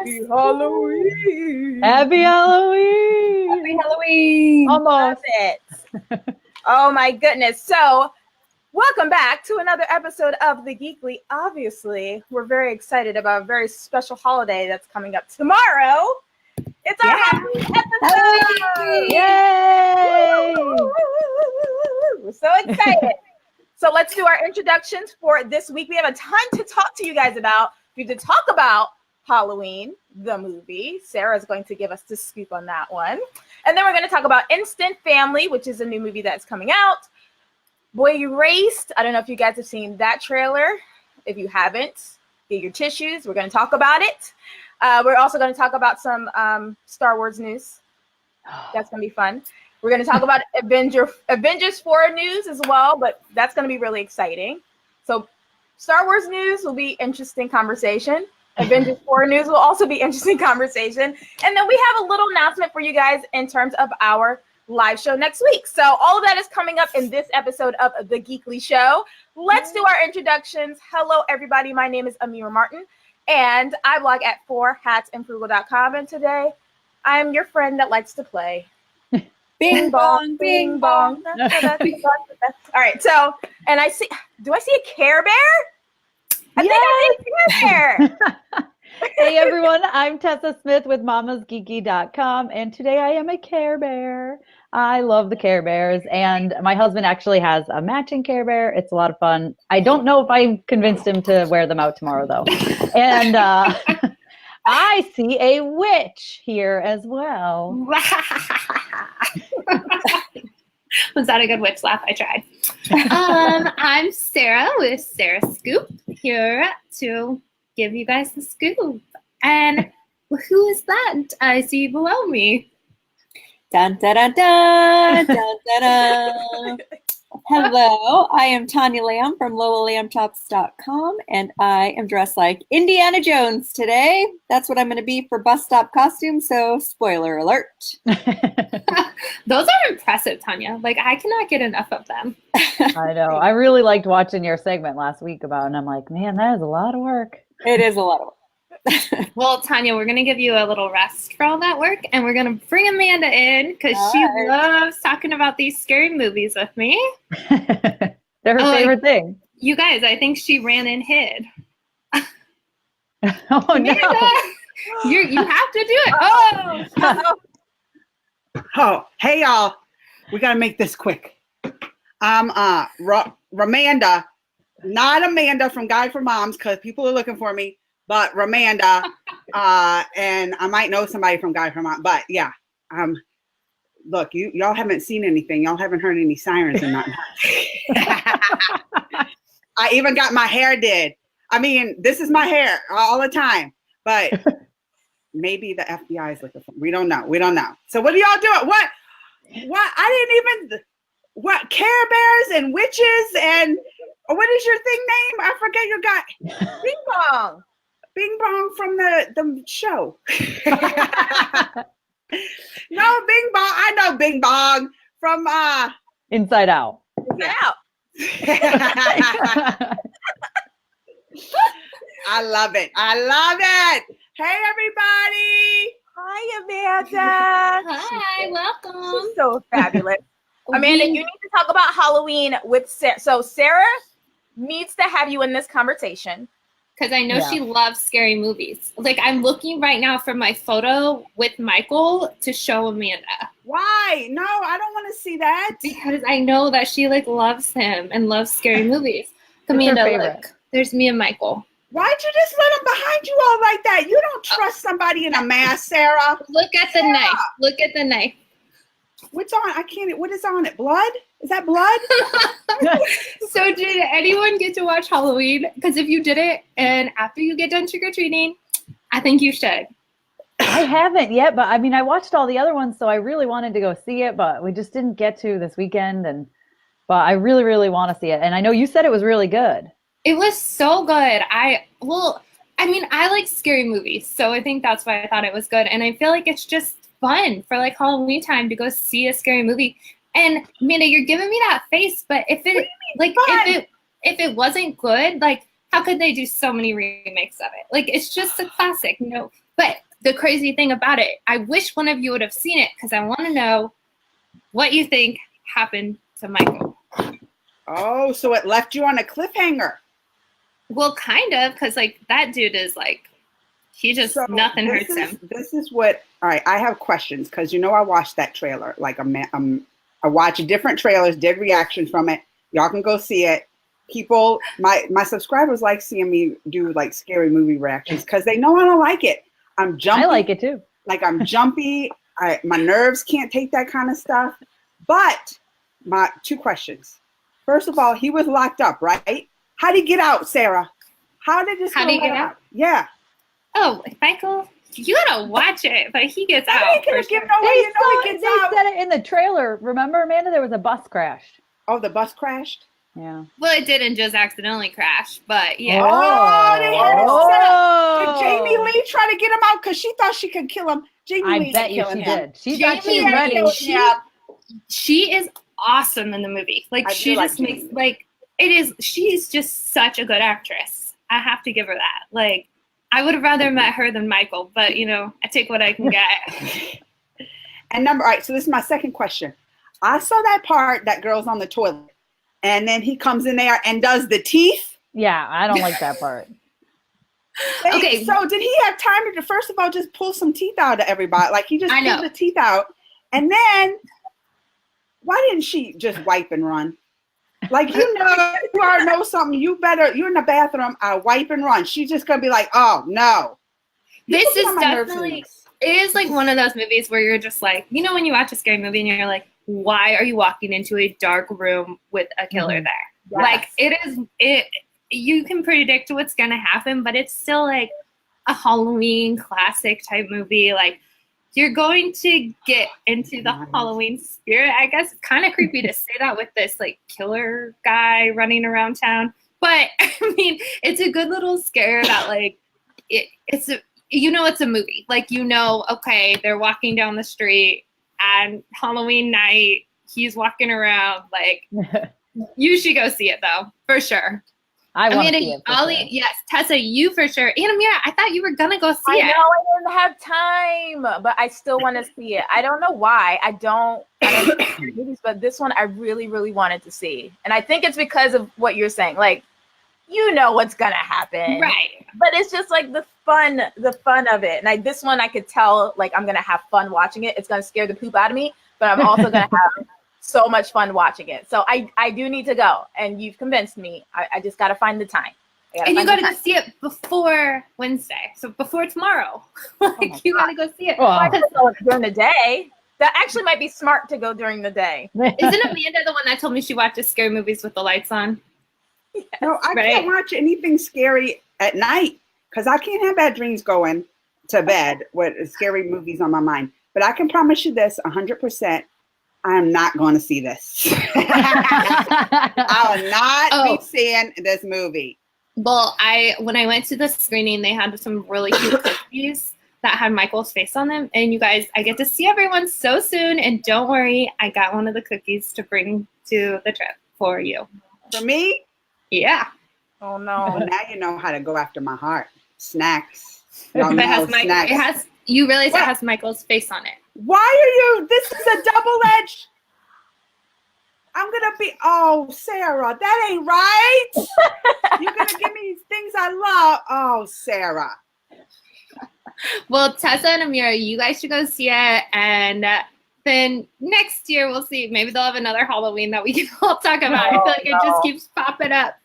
Happy Halloween. Happy Halloween. Happy Halloween. Almost. It. Oh my goodness. So welcome back to another episode of the Geekly. Obviously, we're very excited about a very special holiday that's coming up tomorrow. It's our Halloween episode. Yay! We're so excited. So let's do our introductions for this week. We have a ton to talk to you guys about. We have to talk about Halloween, the movie. Sarah's going to give us the scoop on that one. And then we're going to talk about Instant Family, which is a new movie that's coming out. Boy Erased. I don't know if you guys have seen that trailer. If you haven't, get your tissues. We're going to talk about it. We're also going to talk about some Star Wars news. That's going to be fun. We're going to talk about Avengers 4 news as well, but that's going to be really exciting. So Star Wars news will be interesting conversation. Avengers 4 news will also be interesting conversation. And then we have a little announcement for you guys in terms of our live show next week. So all of that is coming up in this episode of The Geekly Show. Let's do our introductions. Hello, everybody. My name is Amira Martin, and I blog at 4hatsandfrugal.com. And today, I'm your friend that likes to play. Bing bong, bing bong. All right. So, and do I see a Care Bear? I think I see a Care Bear. Hey everyone, I'm Tessa Smith with mamasgeeky.com, and today I am a Care Bear. I love the Care Bears, and my husband actually has a matching Care Bear. It's a lot of fun. I don't know if I convinced him to wear them out tomorrow though. And I see a witch here as well. Was that a good witch laugh? I tried. I'm Sarah with Sarah Scoop, here to give you guys the scoop. And who is that I see below me? Dun, da, da, da, dun, da, da. Hello, I am Tanya Lamb from LolaLambChops.com, and I am dressed like Indiana Jones today. That's what I'm going to be for bus stop costume, so spoiler alert. Those are impressive, Tanya. Like, I cannot get enough of them. I know. I really liked watching your segment last week about it, and I'm like, man, that is a lot of work. It is a lot of work. Well, Tanya, we're going to give you a little rest for all that work, and we're going to bring Amanda in because she loves talking about these scary movies with me. They're her favorite thing. You guys, I think she ran and hid. Oh, Amanda, no. you have to do it. Oh, hey y'all. We got to make this quick. I'm Ramanda, not Amanda from Guy for Moms, because people are looking for me. But Ramanda, and I might know somebody from Guy for Mom. But yeah, look, y'all haven't seen anything. Y'all haven't heard any sirens and nothing. I even got my hair did. I mean, this is my hair all the time. But maybe the FBI is looking for me. We don't know. So what are y'all doing? What? I didn't even. What? Care Bears and witches and what is your thing name? I forget your guy. Bing Bong. Bing Bong from the show. No, Bing Bong. I know Bing Bong from Inside Out. Yeah. I love it. Hey everybody. Hi, Amanda. Hi, welcome. She's so fabulous. Amanda, you need to talk about Halloween with Sarah. So Sarah needs to have you in this conversation. Because I know she loves scary movies. Like, I'm looking right now for my photo with Michael to show Amanda. Why? No, I don't want to see that. Because I know that she, like, loves him and loves scary movies. Amanda, look. There's me and Michael. Why'd you just let him behind you all like that? You don't trust somebody in a mask, Sarah. Look at the knife. Look at the knife. What's on? I can't. What is on it? Blood? Is that blood? So did anyone get to watch Halloween? Because if you didn't, and after you get done trick-or-treating, I think you should. I haven't yet, but I mean, I watched all the other ones, so I really wanted to go see it, but we just didn't get to this weekend. But I really, really want to see it. And I know you said it was really good. It was so good. I like scary movies, so I think that's why I thought it was good. And I feel like it's just fun for like Halloween time to go see a scary movie. And Amanda, you're giving me that face, but if it wasn't good, like how could they do so many remakes of it? Like it's just a classic, But the crazy thing about it, I wish one of you would have seen it because I want to know what you think happened to Michael. Oh, so it left you on a cliffhanger. Well, kind of, because like that dude is like, he just So nothing this hurts him. This is what. All right, I have questions because I watched that trailer. Like I watched different trailers, did reactions from it. Y'all can go see it. People, my subscribers like seeing me do like scary movie reactions because they know I don't like it. I'm jumpy. I like it too. Like I'm jumpy. My nerves can't take that kind of stuff. But my 2 questions. First of all, he was locked up, right? How did he get out, Sarah? How did this? How did he get out? Yeah. Oh, Michael, you gotta watch it, but he gets How out. he could for give sure. no way They, you know he gets out. said it in the trailer. Remember, Amanda? There was a bus crash. Oh, the bus crashed? Yeah. Well, it didn't just accidentally crash, but yeah. Oh, they had it set up. Did Jamie Oh. Lee try to get him out because she thought she could kill him? Jamie I Lee bet you killing she him. did. She thought she Jamie was ready. Lee, she is awesome in the movie. Like I she do like just makes Jamie. like it is. She's just such a good actress. I have to give her that. Like I would have rather met her than Michael, but I take what I can get. And all right, so this is my second question. I saw that part that girl's on the toilet, and then he comes in there and does the teeth. Yeah, I don't like that part. Okay. So did he have time to first of all just pull some teeth out of everybody? Like he just I know. pulled the teeth out, and then why didn't she just wipe and run? Like you already know something. You're in the bathroom. I wipe and run. She's just gonna be like, oh no. This People get is on my nerves definitely. with this. It is like one of those movies where you're just like, when you watch a scary movie and you're like, why are you walking into a dark room with a killer Mhm. there? Yes. Like you can predict what's gonna happen, but it's still like a Halloween classic type movie. Like you're going to get into the Halloween spirit. I guess it's kind of creepy to say that with this like killer guy running around town. But I mean, it's a good little scare that like it's a movie. Like okay, they're walking down the street and Halloween night, he's walking around. Like you should go see it though, for sure. I want to Amanda, see it. for Ollie, sure. yes, Tessa, you for sure. And Amira, I thought you were gonna go see I it. know I didn't have time, but I still want to see it. I don't know why. I don't see movies, but this one I really, really wanted to see. And I think it's because of what you're saying. Like, what's gonna happen. Right. But it's just like the fun of it. And this one I could tell like I'm gonna have fun watching it. It's gonna scare the poop out of me, but I'm also gonna have so much fun watching it. So I do need to go, and you've convinced me. I just gotta find the time. And you gotta go see it before Wednesday. So before tomorrow. Like you gotta go see it. Oh. I could go during the day. That actually might be smart to go during the day. Isn't Amanda the one that told me she watches scary movies with the lights on? No, I Right. can't watch anything scary at night because I can't have bad dreams going to bed with scary movies on my mind. But I can promise you this 100%. I am not going to see this. I will not be seeing this movie. Well, when I went to the screening, they had some really cute cookies that had Michael's face on them. And you guys, I get to see everyone so soon. And don't worry, I got one of the cookies to bring to the trip for you. For me? Yeah. Oh Well, no. now you know how to go after my heart. Snacks. But Y'all it has know snacks. you realize What? it has Michael's face on it. Why are you? This is a double-edged. I'm gonna be. Oh, Sarah, that ain't right. You're gonna give me things I love. Oh, Sarah. Well, Tessa and Amira, you guys should go see it. And then next year, we'll see. Maybe they'll have another Halloween that we can all talk about. I feel like it just keeps popping up.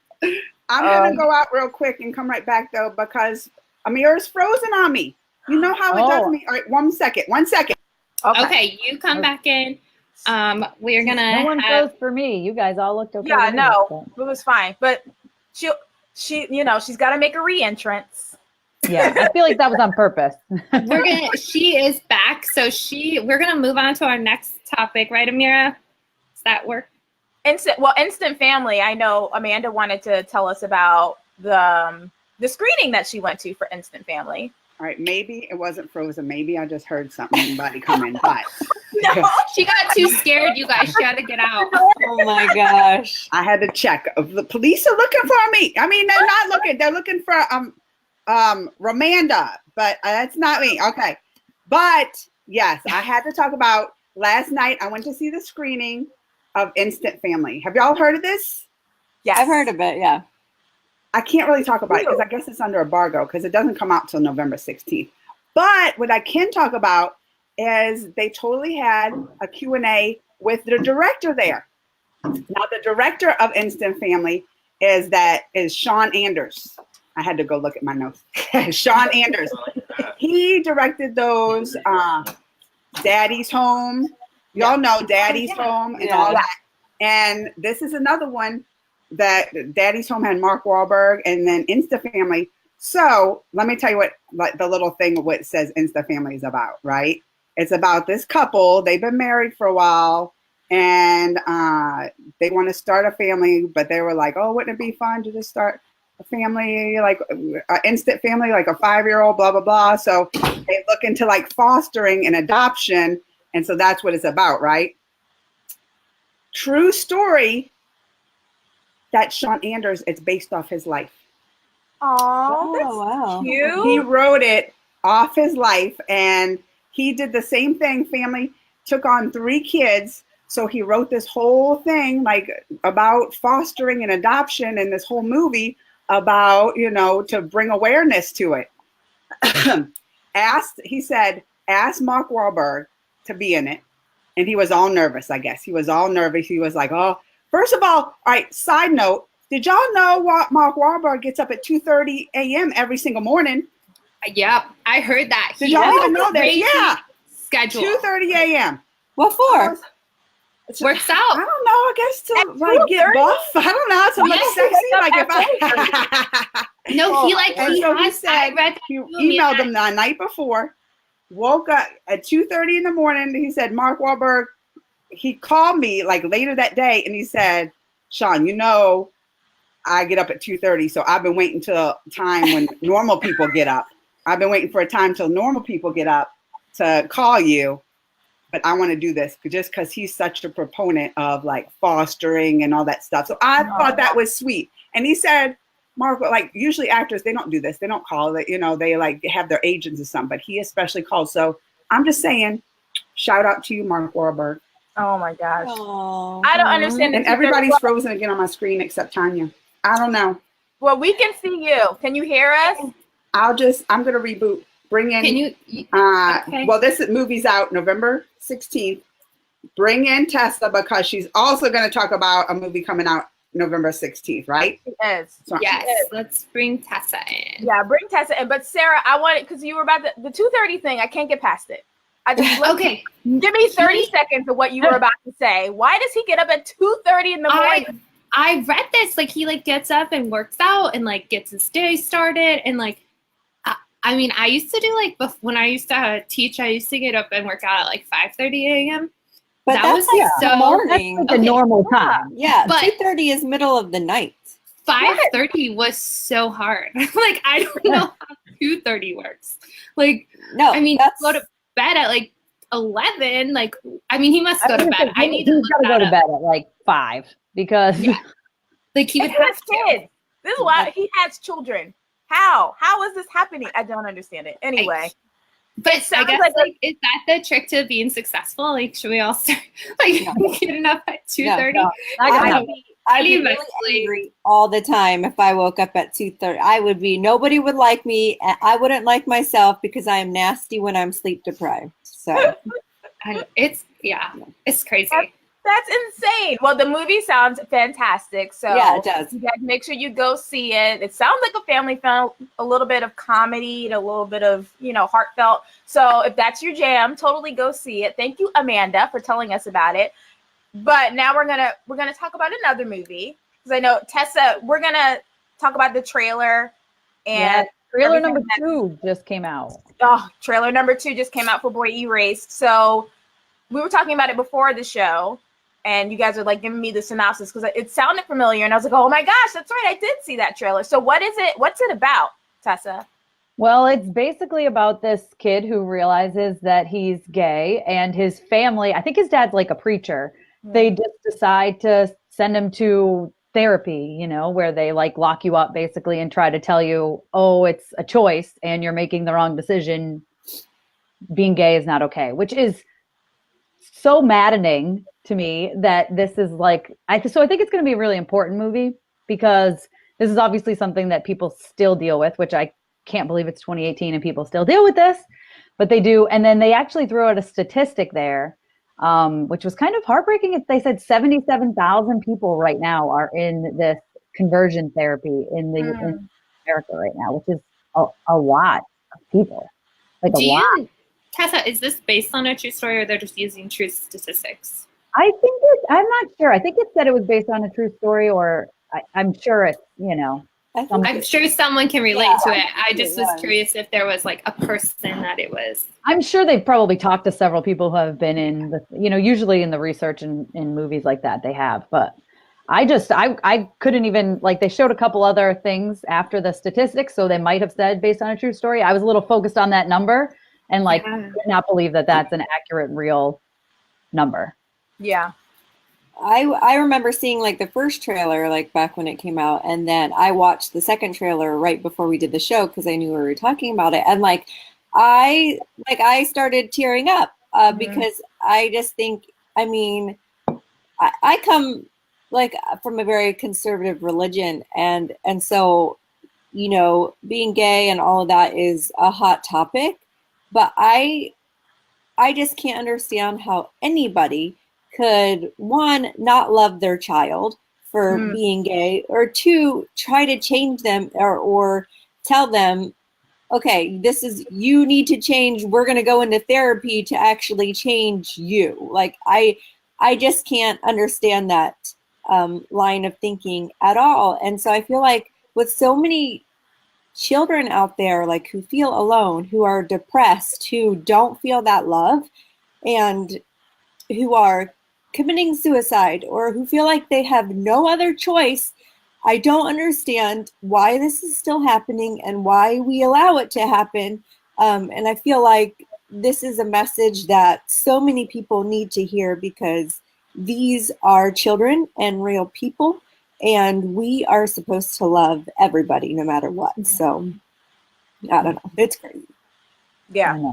I'm gonna go out real quick and come right back though because Amira's frozen on me. You know how it does Oh. me. All right, 1 second. 1 second. Okay, you come back in. We're gonna No one have, froze for me. You guys all looked okay. Yeah, to me, no, it was fine. But she she's got to make a re-entrance. so. Yeah, I feel like that was on purpose. she is back, so we're gonna move on to our next topic, right, Amira? Does that work? Instant Family. I know Amanda wanted to tell us about the screening that she went to for Instant Family. All right, maybe it wasn't frozen. Maybe I just heard somebody coming. But No, She got too scared, you guys. She had to get out. Oh my gosh. I had to check. The police are looking for me. I mean, they're not looking. They're looking for Ramanda, but that's not me. Okay. But yes, I had to talk about last night. I went to see the screening of Instant Family. Have y'all heard of this? Yes. I've heard of it. Yeah. I can't really talk about it because I guess it's under embargo because it doesn't come out till November 16th. But what I can talk about is they totally had a Q&A with the director there. Now, the director of Instant Family is Sean Anders. I had to go look at my notes. Sean Anders. He directed those Daddy's Home. Y'all know Daddy's Home and all that. And this is another one that Daddy's Home had Mark Wahlberg, and then Insta Family. So let me tell you what, like the little thing what it says Insta Family is about, right? It's about this couple. They've been married for a while, and they want to start a family, but they were like, oh, wouldn't it be fun to just start a family, like an instant family, like a 5-year-old, blah, blah, blah. So they look into like fostering and adoption. And so that's what it's about, right? True story. That Sean Anders, it's based off his life. Oh, that's wow. cute. He wrote it off his life, and he did the same thing. Family took on 3 kids, so he wrote this whole thing like about fostering and adoption, and this whole movie about, to bring awareness to it. He said, ask Mark Wahlberg to be in it, and he was all nervous. I guess he was all nervous. He was like, oh. First of all right, side note, did y'all know Mark Wahlberg gets up at 2:30 a.m. every single morning? Yep, I heard that. Did y'all even know that? Crazy Yeah. schedule. 2:30 a.m. What for? Works I out. don't know. I guess to At like get 2:30? buff. I don't know. To look Yes, sexy. wake Like up if I No, he and so he has. I said read that he too, emailed man. him the night before, woke up at 2:30 in the morning. He said, Mark Wahlberg, he called me like later that day, and he said, Sean, I get up at 2:30, so I've been waiting till time when normal people get up. I've been waiting for a time till normal people get up to call you, but I want to do this just because he's such a proponent of like fostering and all that stuff. So I thought that was sweet. And he said, Mark, like usually actors, they don't do this. They don't call it, they like have their agents or something, but he especially called. So I'm just saying, shout out to you, Mark Wahlberg. Oh my gosh. Oh. I don't understand. And everybody's frozen again on my screen except Tanya. I don't know. Well, we can see you. Can you hear us? I'm going to reboot. Bring in. Can you? Okay. Well, this movie's out November 16th. Bring in Tessa because she's also going to talk about a movie coming out November 16th, right? It is. So, Yes. Let's bring Tessa in. Yeah, bring Tessa in. But Sarah, I want it because you were about the 2:30 thing. I can't get past it. Okay. Give me 30 seconds of what you were about to say. Why does he get up at 2:30 in the morning? I read this, like he like gets up and works out and like gets his day started and like I used to do when I used to teach, I used to get up and work out at like 5:30 a.m. But that that's was like so the morning. That's like a normal time. Yeah, But- 2:30 is middle of the night. 5:30 was so hard. Like I don't know how 2:30 works. Like No, I mean, that's go to bed at like 11. Like he must go to bed. I need to He's look got to go that to up. bed at like 5 because Like he would He has have to. kids. This is why he has children. How is this happening? I don't understand it. Anyway, But I sounds guess like is that the trick to being successful? Like, should we all start getting up at 2:30? not gonna I'd happen. be, I'd be really Eventually. angry all the time if I woke up at 2:30. I would be, nobody would like me. And I wouldn't like myself because I am nasty when I'm sleep deprived. So And it's crazy. that's insane. Well, the movie sounds fantastic. So yeah, it does. you guys make sure you go see it. It sounds like a family film, a little bit of comedy, and a little bit of, heartfelt. So if that's your jam, totally go see it. Thank you, Amanda, for telling us about it. But now we're gonna talk about another movie because I know Tessa. We're gonna talk about the trailer and trailer everything number that- 2 just came out. trailer number 2 just came out for Boy Erased. So we were talking about it before the show. And you guys are like giving me the synopsis because it sounded familiar. And I was like, oh my gosh, that's right. I did see that trailer. So what is it? What's it about, Tessa? Well, it's basically about this kid who realizes that he's gay and his family, I think his dad's like a preacher. They just decide to send him to therapy, you know, where they like lock you up basically and try to tell you, oh, it's a choice and you're making the wrong decision. Being gay is not okay, which is so maddening to me that this is like, so I think it's going to be a really important movie because this is obviously something that people still deal with, which I can't believe it's 2018 and people still deal with this, but they do. And then they actually threw out a statistic there, which was kind of heartbreaking. They said 77,000 people right now are in this conversion therapy in America right now, which is a lot of people, like a lot. Tessa, is this based on a true story or they're just using true statistics? I think I'm not sure. I think it said it was based on a true story, or I'm sure it's, you know. I'm sure someone can relate to it. I just was curious if there was like a person that it was. I'm sure they've probably talked to several people who have been in the, you know, usually in the research in movies like that they have. But I couldn't even, like, they showed a couple other things after the statistics, so they might have said based on a true story. I was a little focused on that number and like could not believe that that's an accurate, real number. Yeah. I remember seeing like the first trailer like back when it came out, and then I watched the second trailer right before we did the show because I knew we were talking about it, and like I started tearing up because I just think, I mean, I come like from a very conservative religion, and so, you know, being gay and all of that is a hot topic, but I just can't understand how anybody could, one, not love their child for being gay, or two, try to change them or tell them, okay, this is, you need to change. We're going to go into therapy to actually change you. Like, I just can't understand that line of thinking at all. And so I feel like with so many children out there, like, who feel alone, who are depressed, who don't feel that love, and who are committing suicide or who feel like they have no other choice, I don't understand why this is still happening and why we allow it to happen. And I feel like this is a message that so many people need to hear, because these are children and real people, and we are supposed to love everybody no matter what. So I don't know. It's crazy. Yeah.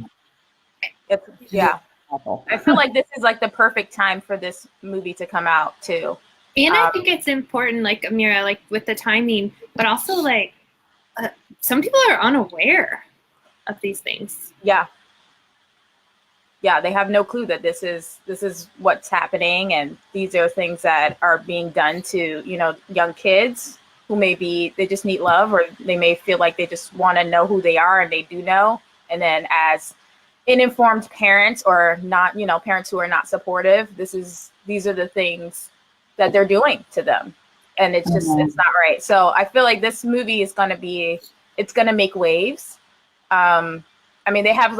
Yeah. I feel like this is like the perfect time for this movie to come out too. And I think it's important, like Amira, like with the timing, but also like some people are unaware of these things. Yeah. Yeah, they have no clue that this is what's happening, and these are things that are being done to, you know, young kids who maybe they just need love, or they may feel like they just want to know who they are, and they do know. And then as uninformed parents, or not, you know, parents who are not supportive, these are the things that they're doing to them, and it's just it's not right. So I feel like this movie is going to make waves. I mean, they have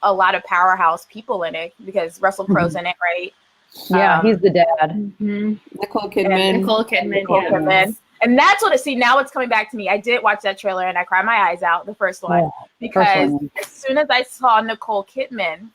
a lot of powerhouse people in it, because Russell Crowe's in it, right? Yeah, he's the dad. Nicole Kidman. And that's what now it's coming back to me. I did watch that trailer and I cried my eyes out, the first one, because as soon as I saw Nicole Kidman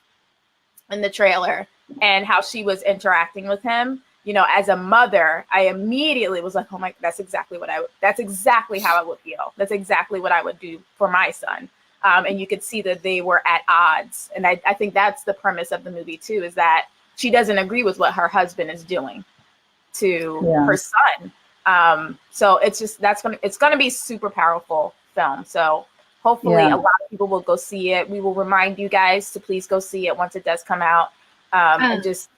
in the trailer and how she was interacting with him, you know, as a mother, I immediately was like, oh my, that's exactly how I would feel. That's exactly what I would do for my son. And you could see that they were at odds. And I think that's the premise of the movie too, is that she doesn't agree with what her husband is doing to her son. So it's just, it's going to be a super powerful film. So hopefully a lot of people will go see it. We will remind you guys to please go see it once it does come out, and just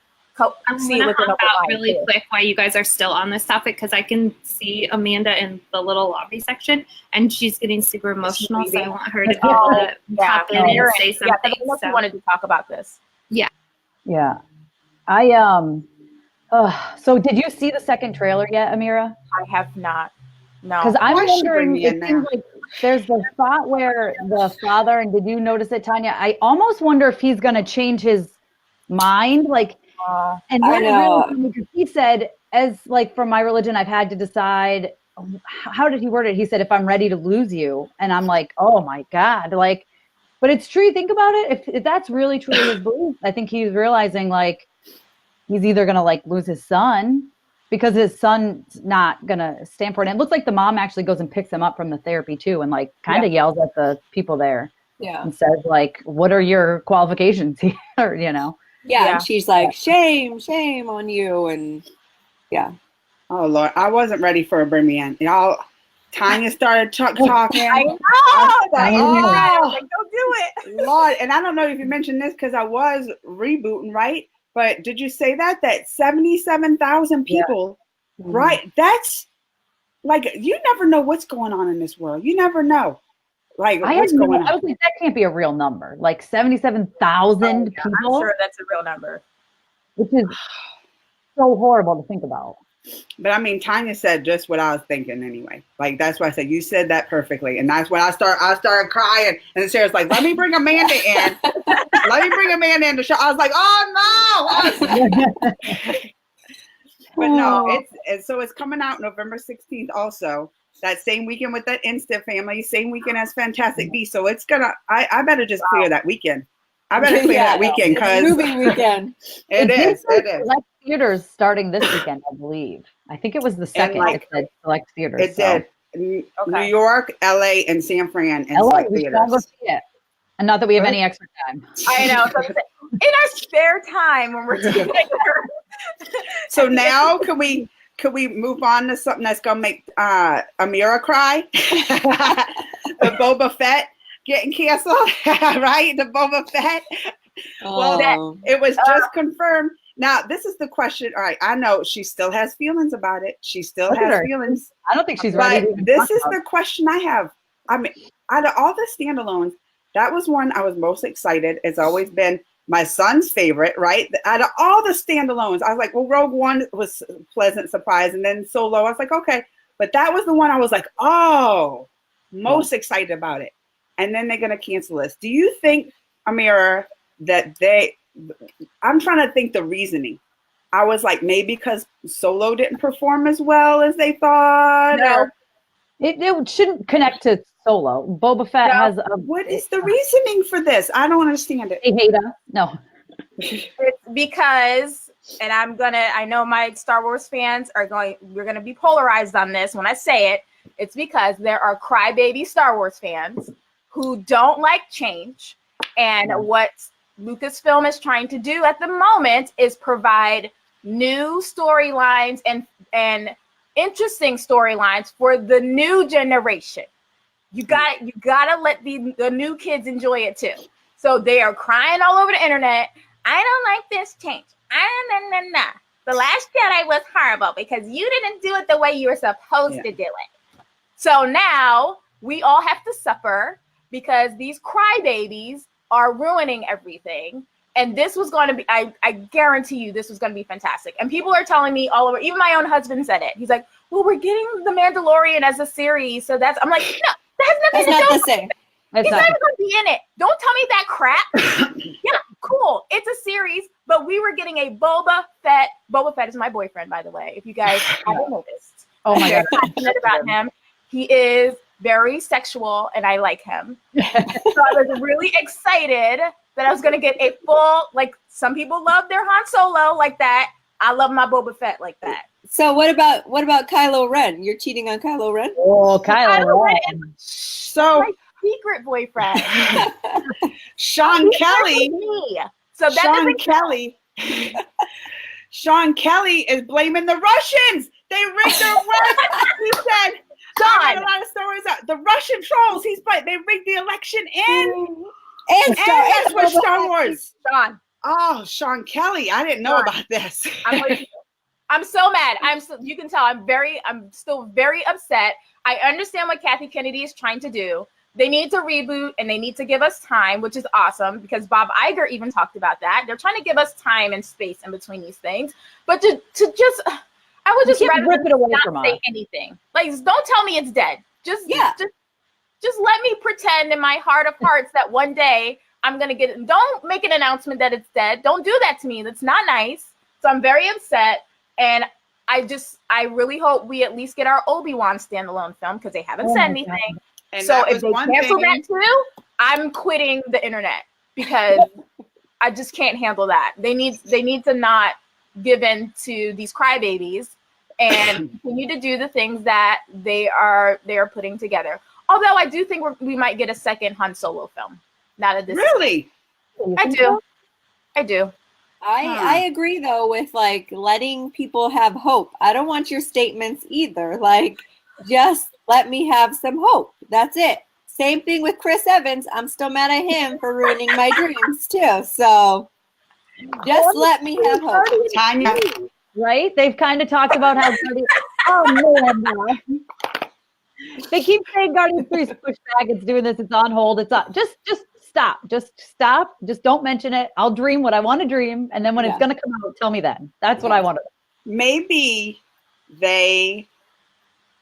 see it with an open mind really quick while you guys are still on this topic, because I can see Amanda in the little lobby section and she's getting super emotional, so I want her to be able to pop in and say something. Yeah, I know you wanted to talk about this. Yeah. So did you see the second trailer yet, Amira? I have not. No. Because I'm wondering, it seems like there's the thought where the father, and did you notice it, Tanya? I almost wonder if he's going to change his mind. Like, and I know. Really, because he said, as like from my religion, I've had to decide. How did he word it? He said, if I'm ready to lose you. And I'm like, oh my God. Like, but it's true. Think about it. If that's really truly his belief, I think he's realizing like he's either going to like lose his son, because his son's not gonna stand for it. And it looks like the mom actually goes and picks him up from the therapy too, and like kind of yells at the people there Yeah. and says like, "What are your qualifications here?" Yeah. Yeah. And she's like, shame on you. And yeah. Oh Lord, I wasn't ready for a bring me in. Y'all, Tanya started talking. I know. I know. I was like, don't do it. Lord, and I don't know if you mentioned this because I was rebooting, right? But did you say that 77,000 people, right? That's like, you never know what's going on in this world. You never know, like what's going on. I was like, that can't be a real number. Like 77,000 people, I'm sure that's a real number. which is so horrible to think about. But I mean, Tanya said just what I was thinking anyway. Like, that's why I said you said that perfectly, and that's when I started crying. And then Sarah's like, "Let me bring Amanda in. Let me bring Amanda in the show." I was like, "Oh no!" But no, it's coming out November 16th. Also, that same weekend with that Insta family, same weekend as Fantastic Beasts. So it's gonna. I better just clear that weekend. I better clear that weekend because movie weekend. It is. Select theaters starting this weekend, I believe. I think it was the second. like, it said select theaters. It did. New York, LA, and San Fran, and LA, select we should all go theaters. see it. And not that we have any extra time. I know. So in our spare time when we're together. So now can we move on to something that's gonna make Amira cry? The Boba Fett getting canceled, right? The Boba Fett. Well, it was just confirmed. Now, this is the question. All right, I know she still has feelings about it. She still has feelings. I don't think she's ready. But this is the question I have. I mean, out of all the standalones, that was one I was most excited. It's always been my son's favorite, right? Out of all the standalones, I was like, well, Rogue One was a pleasant surprise. And then Solo, I was like, okay. But that was the one I was like, oh, most excited about it. And then they're going to cancel this. Do you think, Amira, that I'm trying to think the reasoning. I was like, maybe because Solo didn't perform as well as they thought. No. Or It shouldn't connect to Solo. Boba Fett has a. What is the reasoning for this? I don't understand it. They hate us. No. It's because, and I know my Star Wars fans we're going to be polarized on this when I say it. It's because there are crybaby Star Wars fans who don't like change. And what Lucasfilm is trying to do at the moment is provide new storylines and interesting storylines for the new generation. You gotta let the new kids enjoy it too. So they are crying all over the internet. I don't like this change. Nah. The Last Jedi was horrible because you didn't do it the way you were supposed to do it. So now we all have to suffer because these crybabies are ruining everything. And this was going to be, I guarantee you, this was going to be fantastic. And people are telling me all over, even my own husband said it. He's like, well, we're getting The Mandalorian as a series. So I'm like, no, that has nothing to do with it. He's not even going to be in it. Don't tell me that crap. Yeah, cool. It's a series, but we were getting a Boba Fett. Boba Fett is my boyfriend, by the way, if you guys haven't noticed. Oh my God. I'm passionate about him. He is very sexual, and I like him. So I was really excited that I was going to get a full, like, some people love their Han Solo like that. I love my Boba Fett like that. So what about Kylo Ren? You're cheating on Kylo Ren? Oh, Kylo Ren. So my secret boyfriend. Sean Kelly. So that Sean Kelly is blaming the Russians. They rigged their work. He said, I read a lot of stories out. The Russian trolls. They rigged the election and that's what Star Wars. Sean. Oh, Sean Kelly. I didn't know about this. I'm so mad. You can tell I'm still very upset. I understand what Kathy Kennedy is trying to do. They need to reboot and they need to give us time, which is awesome because Bob Iger even talked about that. They're trying to give us time and space in between these things. But to just, I would just rather rip it away not from say us. anything. Like, don't tell me it's dead. Just let me pretend in my heart of hearts that one day I'm going to get it. Don't make an announcement that it's dead. Don't do that to me. That's not nice. So I'm very upset. And I really hope we at least get our Obi-Wan standalone film because they haven't said anything. And so if they cancel that too, I'm quitting the internet because I just can't handle that. They need to not give in to these crybabies and continue to do the things that they are putting together. Although I do think we might get a second Han Solo film. Now that this Really? I do. I agree though with like letting people have hope. I don't want your statements either. Like, just let me have some hope. That's it. Same thing with Chris Evans. I'm still mad at him for ruining my dreams too. So just let me have hope. Tanya. Right? They've kind of talked about how oh man. They keep saying Guardians 3 is pushed back, it's doing this, it's on hold, it's on. Just stop. Just stop. Just don't mention it. I'll dream what I want to dream. And then when it's gonna come out, tell me then. That's what I want to do. Maybe they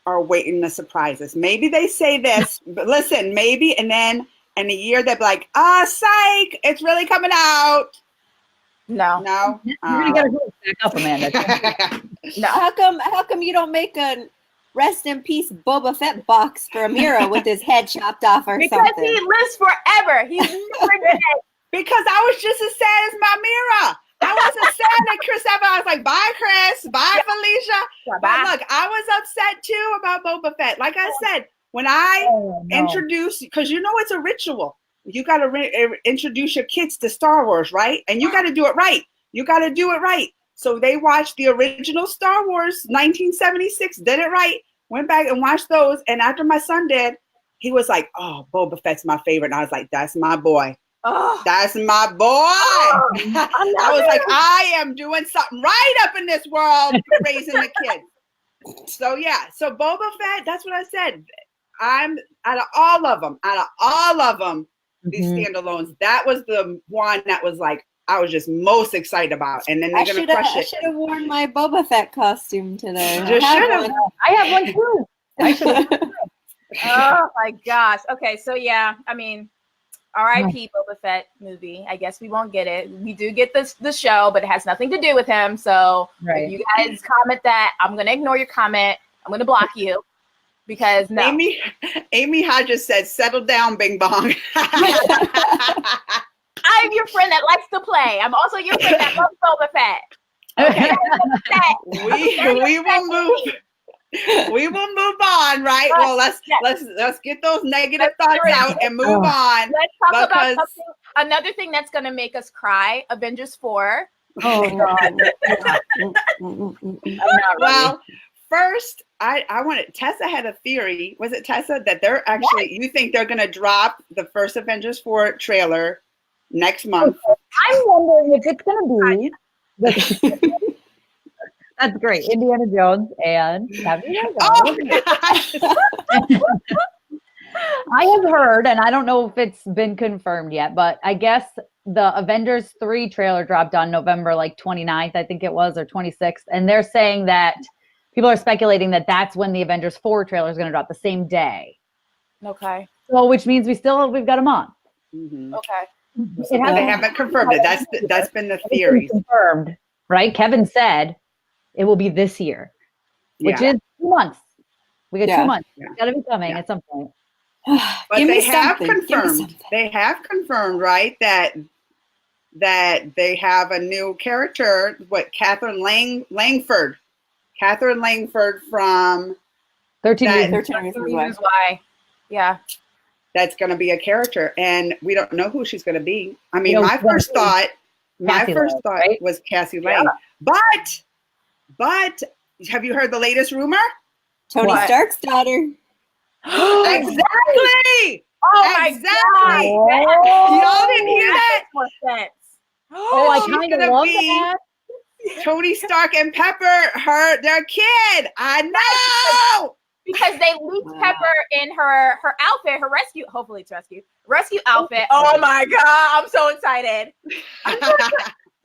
are waiting to surprise us. Maybe they say this, but listen, maybe, and then in a year they'll be like, psych, it's really coming out. No. You're gonna get it back up, Amanda. No. How come you don't make a rest in peace Boba Fett box for Amira with his head chopped off or Because something? he lives forever. He's never dead. Because I was just as sad as my Mira. I wasn't sad that Chris Evans. I was like, bye, Chris. Bye, Felicia. Bye. But look, I was upset too about Boba Fett. Like I said, when I introduce, because you know it's a ritual. You got to introduce your kids to Star Wars, right? And you got to do it right. So they watched the original Star Wars, 1976, did it right, went back and watched those. And after my son did, he was like, oh, Boba Fett's my favorite. And I was like, that's my boy. Oh. That's my boy. I was like, I am doing something right up in this world, raising the kids. So yeah, so Boba Fett, that's what I said. I'm out of all of them, these standalones, that was the one that was like, I was just most excited about. And then they're going to crush it. I should have worn my Boba Fett costume today. You should have. I have one too. I should have. Oh my gosh. Okay, so yeah, I mean, R.I.P. Boba Fett movie. I guess we won't get it. We do get the show, but it has nothing to do with him. So if you guys comment that, I'm gonna ignore your comment. I'm gonna block you because no. Amy Hodges said, "Settle down, Bing Bong." I'm your friend that likes to play. I'm also your friend that loves Boba Fett. Okay. We will move on, right? Well, let's get those negative thoughts out and move on. Let's talk about another thing that's going to make us cry. Avengers 4. Oh God. Well, first, I wanted Tessa had a theory. Was it Tessa that they're actually? You think they're going to drop the first Avengers 4 trailer next month? I'm wondering if it's going to be. That's great. Indiana Jones and Captain America. I have heard, and I don't know if it's been confirmed yet, but I guess the Avengers 3 trailer dropped on November 29th, I think it was, or 26th. And they're saying that people are speculating that that's when the Avengers 4 trailer is going to drop the same day. Okay. So, which means we've got a month. Mm-hmm. Okay. So they haven't confirmed it. That's been the theory. Confirmed, right? Kevin said it will be this year, which is 2 months. We got 2 months. It's got to be coming at some point. But they have confirmed. They have confirmed, right, that they have a new character. What, Catherine Langford? Catherine Langford from 13 Reasons Why. Yeah. That's going to be a character, and we don't know who she's going to be. I mean, my first thought was Cassie Lang. But have you heard the latest rumor? Tony Stark's daughter. Exactly. Oh my God. Y'all didn't hear that? I kind of love that. Tony Stark and Pepper, their kid. I know. Because they leaked Pepper in her outfit, her rescue outfit. Oh my God, I'm so excited.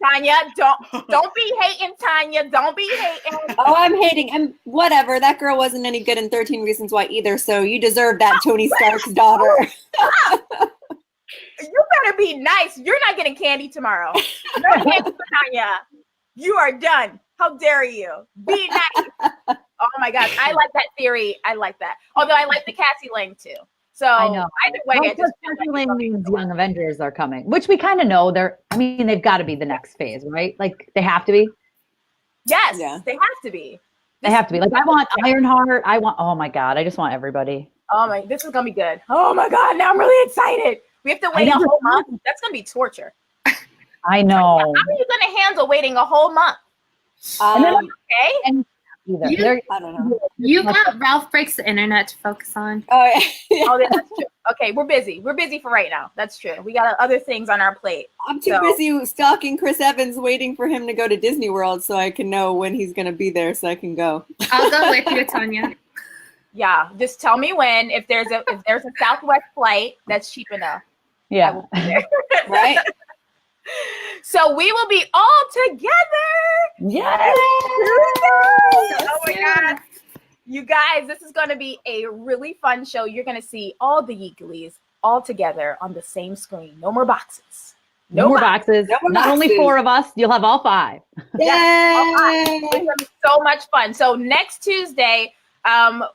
Tanya, don't be hating, Tanya. Don't be hating. Oh, I'm hating. And whatever. That girl wasn't any good in 13 Reasons Why either, so you deserve that, Tony Stark's daughter. You better be nice. You're not getting candy tomorrow. No candy for Tanya. You are done. How dare you? Be nice. Oh my gosh, I like that theory. I like that. Although I like the Cassie Lang too. So I know. Either way, Cassie Lang means Young Avengers are coming, which we kind of know. They've got to be the next phase, right? Like they have to be. Yes, they have to be. They have to be. Like, I want Ironheart. Oh my God, I just want everybody. Oh my, this is gonna be good. Oh my God, now I'm really excited. We have to wait a whole month. That's gonna be torture. I know. How are you gonna handle waiting a whole month? Okay. And I don't know. You got Ralph Breaks the Internet to focus on. Oh, yeah. Oh, yeah, that's true. Okay, we're busy. We're busy for right now. That's true. We got other things on our plate. I'm too busy stalking Chris Evans, waiting for him to go to Disney World so I can know when he's going to be there so I can go. I'll go with you, Tanya. Yeah, just tell me when. If there's a Southwest flight that's cheap enough. I yeah. will be there. Right? So we will be all together. Yes. Oh my God. You guys, this is going to be a really fun show. You're going to see all the Geeklies all together on the same screen. No more boxes. No more boxes. No more Not only boxes. 4 of us, you'll have all 5. It's going to be so much fun. So next Tuesday,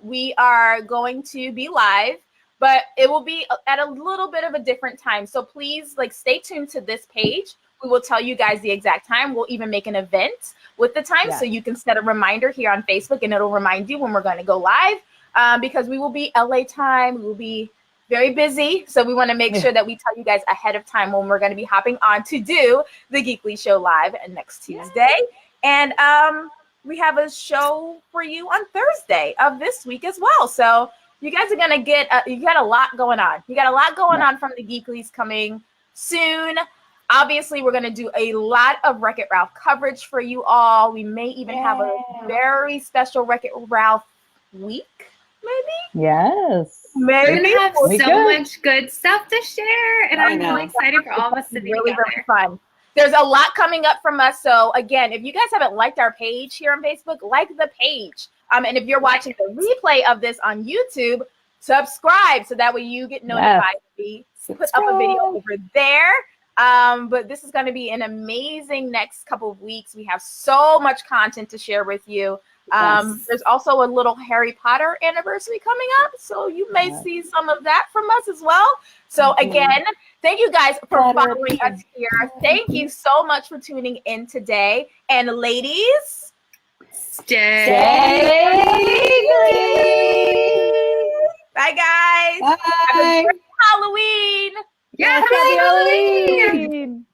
we are going to be live, but it will be at a little bit of a different time. So please, stay tuned to this page. We will tell you guys the exact time. We'll even make an event with the time, so you can set a reminder here on Facebook, and it'll remind you when we're going to go live, because we will be LA time. We will be very busy, so we want to make sure that we tell you guys ahead of time when we're going to be hopping on to do the Geekly Show live next Tuesday. And we have a show for you on Thursday of this week as well. So you guys are going to get, you got a lot going on. You got a lot going on from the Geeklies coming soon. Obviously, we're going to do a lot of Wreck-It Ralph coverage for you all. We may even have a very special Wreck-It Ralph week, maybe? Yes. We're Maybe. gonna have We so could. much good stuff to share, and I'm really excited for all of us to be really, together. really fun. There's a lot coming up from us. So again, if you guys haven't liked our page here on Facebook, like the page. And if you're watching the replay of this on YouTube, subscribe so that way you get notified when we put up a video over there. But this is going to be an amazing next couple of weeks. We have so much content to share with you. There's also a little Harry Potter anniversary coming up, so you may see some of that from us as well. So again, thank you guys for following us here. Thank you so much for tuning in today. And ladies, Stay. Bye guys. Bye. Have a great Halloween. Yeah, Happy Halloween.